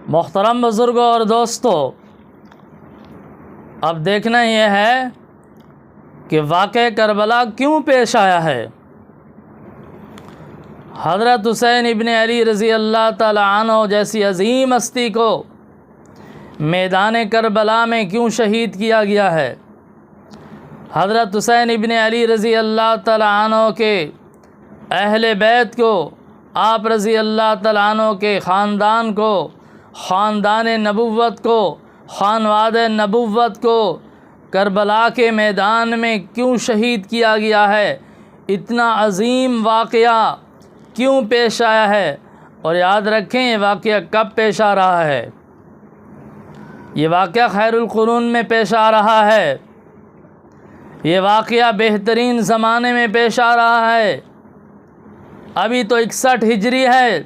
محترم بزرگوں اور دوستوں، اب دیکھنا یہ ہے کہ واقعہ کربلا کیوں پیش آیا ہے۔ حضرت حسین ابن علی رضی اللہ تعالی عنہ جیسی عظیم ہستی کو میدان کربلا میں کیوں شہید کیا گیا ہے۔ حضرت حسین ابن علی رضی اللہ تعالی عنہ کے اہل بیت کو، آپ رضی اللہ تعالی عنہ کے خاندان کو، خاندان نبوت کو، خانواد نبوت کو کربلا کے میدان میں کیوں شہید کیا گیا ہے، اتنا عظیم واقعہ کیوں پیش آیا ہے، اور یاد رکھیں یہ واقعہ کب پیش آ رہا ہے۔ یہ واقعہ خیر القرون میں پیش آ رہا ہے، یہ واقعہ بہترین زمانے میں پیش آ رہا ہے۔ ابھی تو 61 ہجری ہے،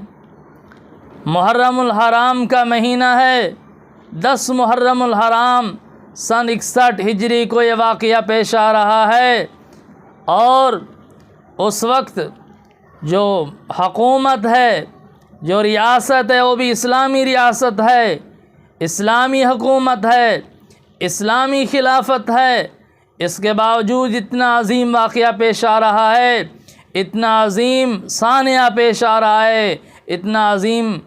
محرم الحرام کا مہینہ ہے، 10 محرم الحرام سن 61 ہجری کو یہ واقعہ پیش آ رہا ہے، اور اس وقت جو حکومت ہے، جو ریاست ہے، وہ بھی اسلامی ریاست ہے، اسلامی حکومت ہے، اسلامی خلافت ہے۔ اس کے باوجود اتنا عظیم واقعہ پیش آ رہا ہے، اتنا عظیم سانحہ پیش آ رہا ہے، اتنا عظیم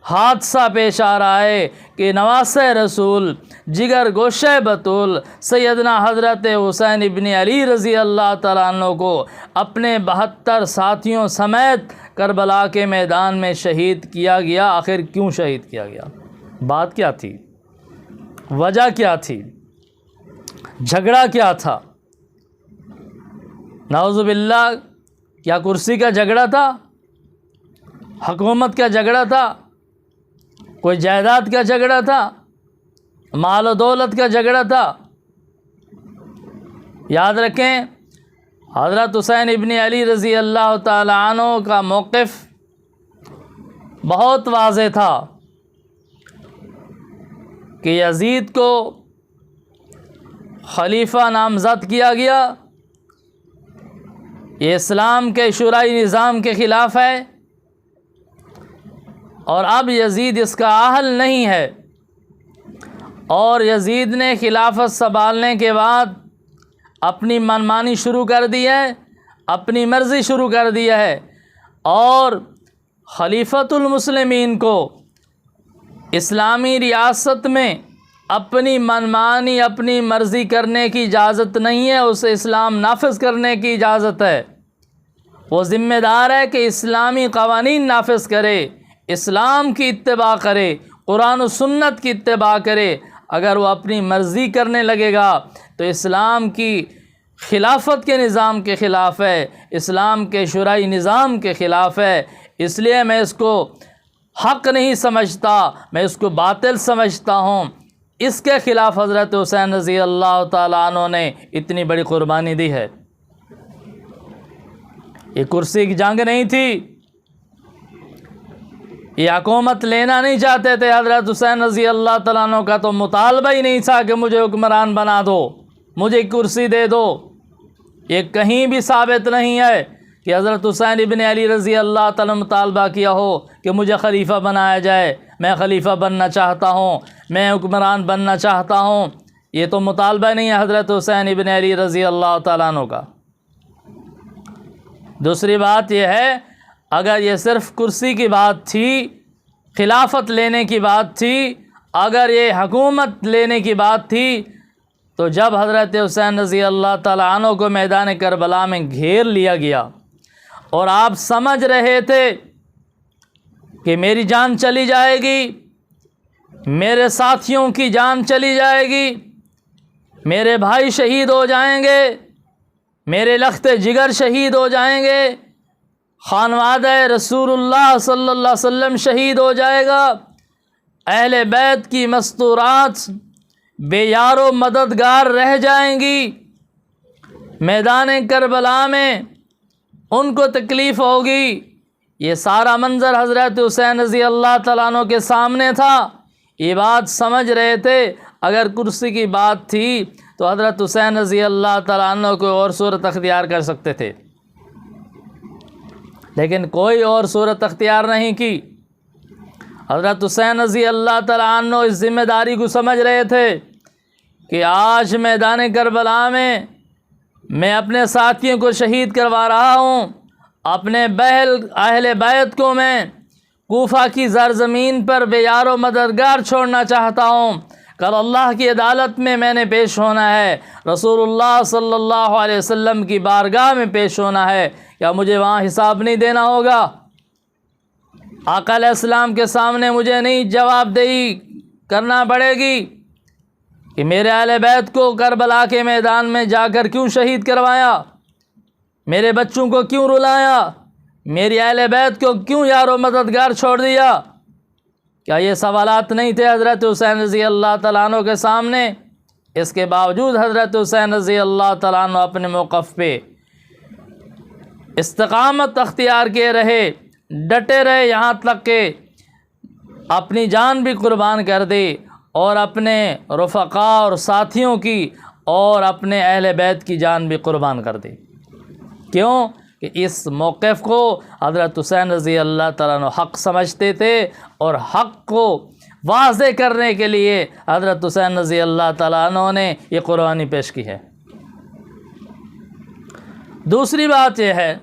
حادثہ پیش آ رہا ہے کہ نواسہ رسول، جگر گوشہ بطول سیدنا حضرت حسین ابن علی رضی اللہ تعالیٰ عنہ کو اپنے 72 ساتھیوں سمیت کربلا کے میدان میں شہید کیا گیا۔ آخر کیوں شہید کیا گیا؟ بات کیا تھی؟ وجہ کیا تھی؟ جھگڑا کیا تھا؟ نعوذ باللہ، کیا کرسی کا جھگڑا تھا؟ حکومت کا جھگڑا تھا؟ کوئی جائیداد کا جھگڑا تھا؟ مال و دولت کا جھگڑا تھا؟ یاد رکھیں، حضرت حسین ابن علی رضی اللہ تعالی عنہ کا موقف بہت واضح تھا کہ یزید کو خلیفہ نامزد کیا گیا، یہ اسلام کے شرعی نظام کے خلاف ہے، اور اب یزید اس کا اہل نہیں ہے، اور یزید نے خلافت سنبھالنے کے بعد اپنی منمانی شروع کر دی ہے، اپنی مرضی شروع کر دی ہے، اور خلیفۃ المسلمین کو اسلامی ریاست میں اپنی منمانی، اپنی مرضی کرنے کی اجازت نہیں ہے، اسے اسلام نافذ کرنے کی اجازت ہے۔ وہ ذمہ دار ہے کہ اسلامی قوانین نافذ کرے، اسلام کی اتباع کرے، قرآن و سنت کی اتباع کرے۔ اگر وہ اپنی مرضی کرنے لگے گا تو اسلام کی خلافت کے نظام کے خلاف ہے، اسلام کے شرعی نظام کے خلاف ہے۔ اس لیے میں اس کو حق نہیں سمجھتا، میں اس کو باطل سمجھتا ہوں۔ اس کے خلاف حضرت حسین رضی اللہ تعالیٰ عنہ نے اتنی بڑی قربانی دی ہے۔ یہ کرسی کی جنگ نہیں تھی، یہ حکومت لینا نہیں چاہتے تھے حضرت حسین رضی اللہ تعالیٰ عنہ کا، تو مطالبہ ہی نہیں تھا کہ مجھے حکمران بنا دو، مجھے کرسی دے دو۔ یہ کہیں بھی ثابت نہیں ہے کہ حضرت حسین ابن علی رضی اللہ تعالیٰ مطالبہ کیا ہو کہ مجھے خلیفہ بنایا جائے، میں خلیفہ بننا چاہتا ہوں، میں حکمران بننا چاہتا ہوں۔ یہ تو مطالبہ نہیں ہے حضرت حسین ابن علی رضی اللہ تعالیٰ عنہ کا۔ دوسری بات یہ ہے، اگر یہ صرف کرسی کی بات تھی، خلافت لینے کی بات تھی، اگر یہ حکومت لینے کی بات تھی، تو جب حضرت حسین رضی اللہ تعالیٰ عنہ کو میدان کربلا میں گھیر لیا گیا اور آپ سمجھ رہے تھے کہ میری جان چلی جائے گی، میرے ساتھیوں کی جان چلی جائے گی، میرے بھائی شہید ہو جائیں گے، میرے لخت جگر شہید ہو جائیں گے، خانوادہ رسول اللہ صلی اللہ علیہ وسلم شہید ہو جائے گا، اہل بیت کی مستورات بے یار و مددگار رہ جائیں گی، میدان کربلا میں ان کو تکلیف ہوگی۔ یہ سارا منظر حضرت حسین رضی اللہ تعالیٰ عنہ کے سامنے تھا، یہ بات سمجھ رہے تھے۔ اگر کرسی کی بات تھی تو حضرت حسین رضی اللہ تعالیٰ عنہ کوئی اور صورت اختیار کر سکتے تھے، لیکن کوئی اور صورت اختیار نہیں کی۔ حضرت حسین رضی اللہ تعالیٰ عنہ اس ذمہ داری کو سمجھ رہے تھے کہ آج میدان کربلا میں اپنے ساتھیوں کو شہید کروا رہا ہوں، اپنے اہل بیت کو میں کوفہ کی زرزمین پر بے یار و مددگار چھوڑنا چاہتا ہوں، کل اللہ کی عدالت میں نے پیش ہونا ہے، رسول اللہ صلی اللہ علیہ وسلم کی بارگاہ میں پیش ہونا ہے، کیا مجھے وہاں حساب نہیں دینا ہوگا؟ آقا علیہ السلام کے سامنے مجھے نہیں جواب دہی کرنا پڑے گی کہ میرے اہل بیت کو کربلا کے میدان میں جا کر کیوں شہید کروایا، میرے بچوں کو کیوں رلایا، میری اہل بیت کو کیوں یار و مددگار چھوڑ دیا؟ کیا یہ سوالات نہیں تھے حضرت حسین رضی اللہ تعالیٰ عنہ کے سامنے؟ اس کے باوجود حضرت حسین رضی اللہ تعالیٰ عنہ اپنے موقف پہ استقامت اختیار کیے رہے، ڈٹے رہے، یہاں تک کہ اپنی جان بھی قربان کر دی اور اپنے رفقاء اور ساتھیوں کی اور اپنے اہل بیت کی جان بھی قربان کر دی۔ کیوں کہ اس موقف کو حضرت حسین رضی اللہ تعالیٰ عنہ حق سمجھتے تھے، اور حق کو واضح کرنے کے لیے حضرت حسین رضی اللہ تعالیٰ عنہ نے یہ قربانی پیش کی ہے۔ دوسری بات یہ ہے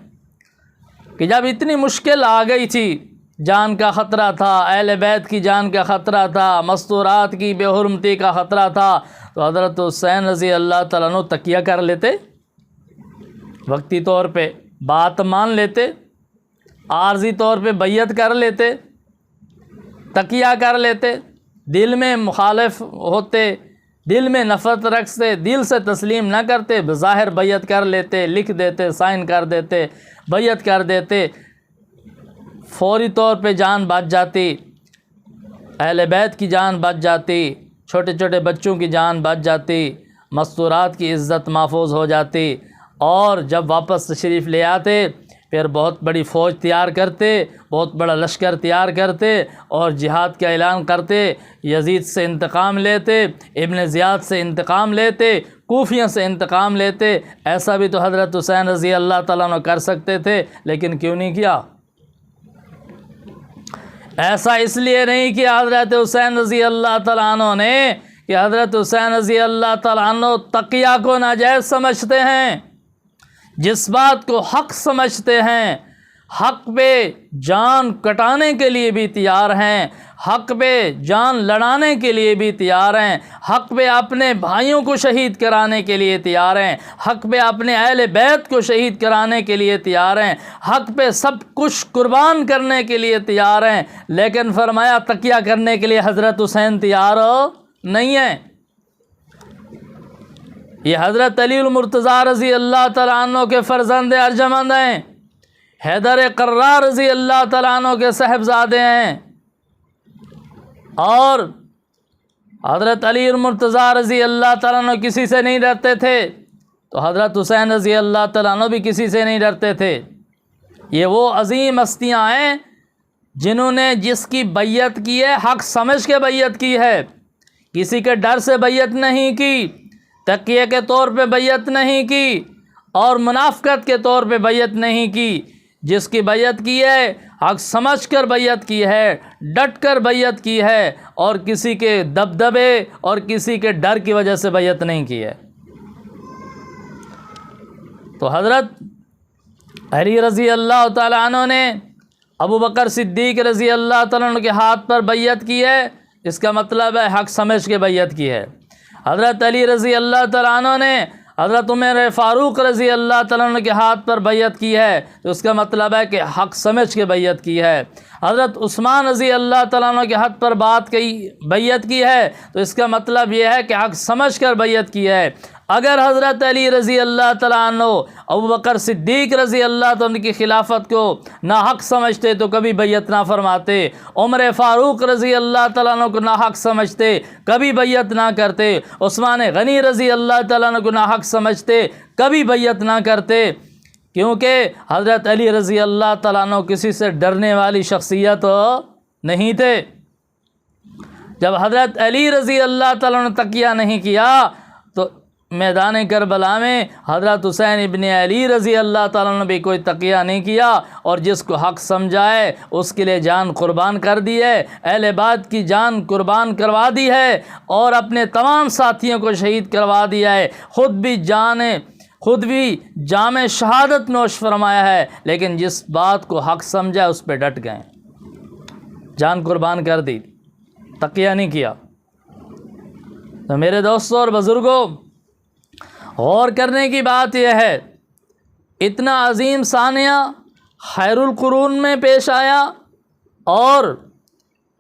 کہ جب اتنی مشکل آ گئی تھی، جان کا خطرہ تھا، اہل بیت کی جان کا خطرہ تھا، مستورات کی بے حرمتی کا خطرہ تھا، تو حضرت حسین رضی اللہ تعالیٰ عنہ تکیہ کر لیتے، وقتی طور پہ بات مان لیتے، عارضی طور پہ بیعت کر لیتے، تکیہ کر لیتے، دل میں مخالف ہوتے، دل میں نفرت رکھتے، دل سے تسلیم نہ کرتے، بظاہر بیعت کر لیتے، لکھ دیتے، سائن کر دیتے، بیعت کر دیتے، فوری طور پہ جان بچ جاتی، اہل بیت کی جان بچ جاتی، چھوٹے چھوٹے بچوں کی جان بچ جاتی، مستورات کی عزت محفوظ ہو جاتی، اور جب واپس تشریف لے آتے پھر بہت بڑی فوج تیار کرتے، بہت بڑا لشکر تیار کرتے اور جہاد کا اعلان کرتے، یزید سے انتقام لیتے، ابن زیاد سے انتقام لیتے، کوفیوں سے انتقام لیتے۔ ایسا بھی تو حضرت حسین رضی اللہ تعالیٰ عنہ کر سکتے تھے، لیکن کیوں نہیں کیا؟ ایسا اس لیے نہیں کیا حضرت حسین رضی اللہ تعالیٰ عنہ نے کہ حضرت حسین رضی اللہ تعالیٰ عنہ تقیہ کو ناجائز سمجھتے ہیں، جس بات کو حق سمجھتے ہیں، حق پہ جان کٹانے کے لیے بھی تیار ہیں، حق پہ جان لڑانے کے لیے بھی تیار ہیں، حق پہ اپنے بھائیوں کو شہید کرانے کے لیے تیار ہیں، حق پہ اپنے اہل بیت کو شہید کرانے کے لیے تیار ہیں، حق پہ سب کچھ قربان کرنے کے لیے تیار ہیں، لیکن فرمایا تکیہ کرنے کے لیے حضرت حسین تیار نہیں ہیں۔ یہ حضرت علی المرتضیٰ رضی اللہ تعالیٰ عنہ کے فرزند ارجمند ہیں، حیدر قرار رضی اللہ تعالیٰ عنہ کے صاحبزادے ہیں، اور حضرت علی المرتضیٰ رضی اللہ تعالیٰ عنہ کسی سے نہیں ڈرتے تھے، تو حضرت حسین رضی اللہ تعالیٰ عنہ بھی کسی سے نہیں ڈرتے تھے۔ یہ وہ عظیم ہستیاں ہیں جنہوں نے جس کی بیعت کی ہے حق سمجھ کے بیعت کی ہے، کسی کے ڈر سے بیعت نہیں کی، تقیہ کے طور پہ بیعت نہیں کی، اور منافقت کے طور پہ بیعت نہیں کی۔ جس کی بیعت کی ہے حق سمجھ کر بیعت کی ہے، ڈٹ کر بیعت کی ہے، اور کسی کے دبدبے اور کسی کے ڈر کی وجہ سے بیعت نہیں کی ہے۔ تو حضرت علی رضی اللہ تعالیٰ عنہ نے ابو بکر صدیق رضی اللہ تعالیٰ عنہ کے ہاتھ پر بیعت کی ہے، اس کا مطلب ہے حق سمجھ کے بیعت کی ہے۔ حضرت علی رضی اللہ تعالیٰ عنہ نے حضرت عمر فاروق رضی اللہ تعالیٰ عنہ کے ہاتھ پر بیعت کی ہے، تو اس کا مطلب ہے کہ حق سمجھ کے بیعت کی ہے۔ حضرت عثمان رضی اللہ تعالیٰ عنہ کے ہاتھ پر بیعت کی ہے، تو اس کا مطلب یہ ہے کہ حق سمجھ کر بیعت کی ہے۔ اگر حضرت علی رضی اللہ تعالیٰ عنہ ابو بکر صدیق رضی اللہ تعالیٰ عنہ کی خلافت کو ناحق سمجھتے تو کبھی بیعت نہ فرماتے، عمر فاروق رضی اللہ تعالیٰ عنہ کو ناحق سمجھتے کبھی بیعت نہ کرتے، عثمان غنی رضی اللہ تعالیٰ عنہ کو ناحق سمجھتے کبھی بیعت نہ کرتے، کیونکہ حضرت علی رضی اللہ تعالیٰ عنہ کسی سے ڈرنے والی شخصیت نہیں تھے۔ جب حضرت علی رضی اللہ تعالیٰ عنہ نے تقیہ نہیں کیا تو میدان کربلا میں حضرت حسین ابن علی رضی اللہ تعالیٰ عنہ نے بھی کوئی تقیہ نہیں کیا، اور جس کو حق سمجھا ہے اس کے لیے جان قربان کر دی ہے، اہل بیت کی جان قربان کروا دی ہے، اور اپنے تمام ساتھیوں کو شہید کروا دیا ہے، خود بھی جام شہادت نوش فرمایا ہے، لیکن جس بات کو حق سمجھا اس پہ ڈٹ گئے، جان قربان کر دی، تقیہ نہیں کیا۔ تو میرے دوستوں اور بزرگوں، غور کرنے کی بات یہ ہے، اتنا عظیم ثانیہ خیر القرون میں پیش آیا، اور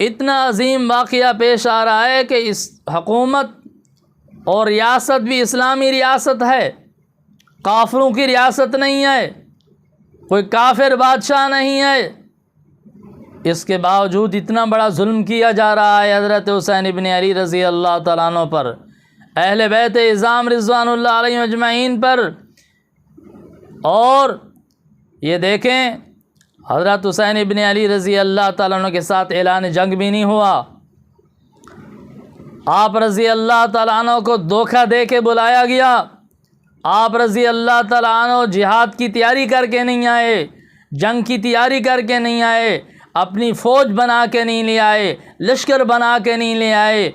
اتنا عظیم واقعہ پیش آ رہا ہے کہ اس حکومت اور ریاست بھی اسلامی ریاست ہے، کافروں کی ریاست نہیں ہے، کوئی کافر بادشاہ نہیں ہے، اس کے باوجود اتنا بڑا ظلم کیا جا رہا ہے حضرت حسین ابن علی رضی اللہ تعالیٰ عنہ پر، اہل بیت اعظام رضوان اللہ علیہم اجمعین پر۔ اور یہ دیکھیں، حضرت حسین ابن علی رضی اللہ تعالیٰ عنہ کے ساتھ اعلان جنگ بھی نہیں ہوا، آپ رضی اللہ تعالیٰ عنہ کو دھوکہ دے کے بلایا گیا، آپ رضی اللہ تعالیٰ عنہ جہاد کی تیاری کر کے نہیں آئے، جنگ کی تیاری کر کے نہیں آئے، اپنی فوج بنا کے نہیں لے آئے، لشکر بنا کے نہیں لے آئے،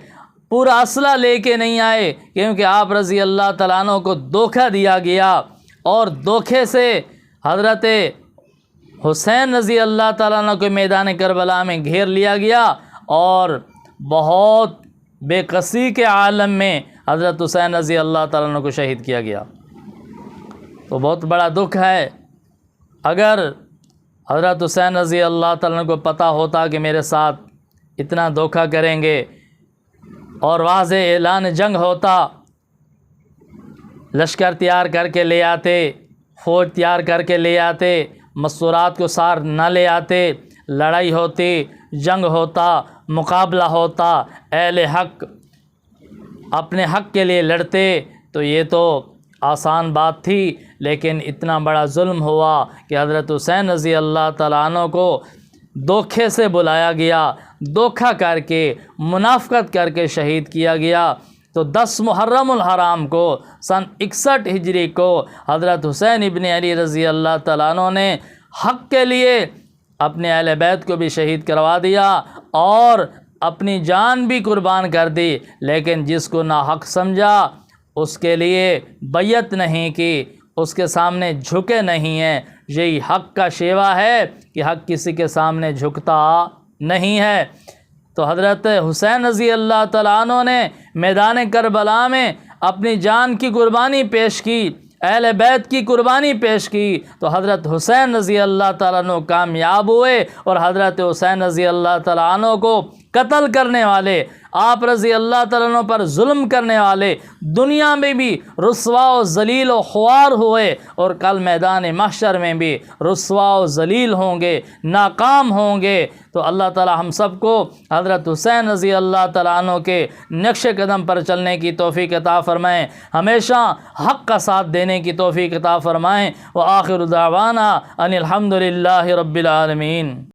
پورا اسلحہ لے کے نہیں آئے، کیونکہ آپ رضی اللہ تعالیٰ عنہ کو دھوکہ دیا گیا، اور دھوکے سے حضرت حسین رضی اللہ تعالیٰ عنہ کو میدان کربلا میں گھیر لیا گیا، اور بہت بے کسی کے عالم میں حضرت حسین رضی اللہ تعالیٰ عنہ کو شہید کیا گیا۔ تو بہت بڑا دکھ ہے، اگر حضرت حسین رضی اللہ تعالیٰ عنہ کو پتہ ہوتا کہ میرے ساتھ اتنا دھوکہ کریں گے، اور واضح اعلان جنگ ہوتا، لشکر تیار کر کے لے آتے، فوج تیار کر کے لے آتے، مستورات کو سار نہ لے آتے، لڑائی ہوتی، جنگ ہوتا، مقابلہ ہوتا، اہل حق اپنے حق کے لیے لڑتے، تو یہ تو آسان بات تھی، لیکن اتنا بڑا ظلم ہوا کہ حضرت حسین رضی اللہ تعالیٰ عنہ کو دھوکے سے بلایا گیا، دھوکہ کر کے، منافقت کر کے شہید کیا گیا۔ تو 10 محرم الحرام کو سن 61 ہجری کو حضرت حسین ابن علی رضی اللہ تعالیٰ عنہ نے حق کے لیے اپنے اہل بیت کو بھی شہید کروا دیا، اور اپنی جان بھی قربان کر دی، لیکن جس کو ناحق سمجھا اس کے لیے بیعت نہیں کی، اس کے سامنے جھکے نہیں ہیں۔ یہی حق کا شیوا ہے کہ حق کسی کے سامنے جھکتا نہیں ہے۔ تو حضرت حسین رضی اللہ تعالیٰ عنہ نے میدان کربلا میں اپنی جان کی قربانی پیش کی، اہل بیت کی قربانی پیش کی، تو حضرت حسین رضی اللہ تعالیٰ عنہ کامیاب ہوئے، اور حضرت حسین رضی اللہ تعالیٰ عنہ کو قتل کرنے والے، آپ رضی اللہ تعالیٰ عنہ پر ظلم کرنے والے دنیا میں بھی رسوا و ذلیل و خوار ہوئے، اور کل میدان محشر میں بھی رسوا و ذلیل ہوں گے، ناکام ہوں گے۔ تو اللہ تعالیٰ ہم سب کو حضرت حسین رضی اللہ تعالیٰ عنہ کے نقش قدم پر چلنے کی توفیق عطا فرمائیں، ہمیشہ حق کا ساتھ دینے کی توفیق عطا فرمائیں۔ وآخر دعوانا ان الحمد للہ رب العالمین۔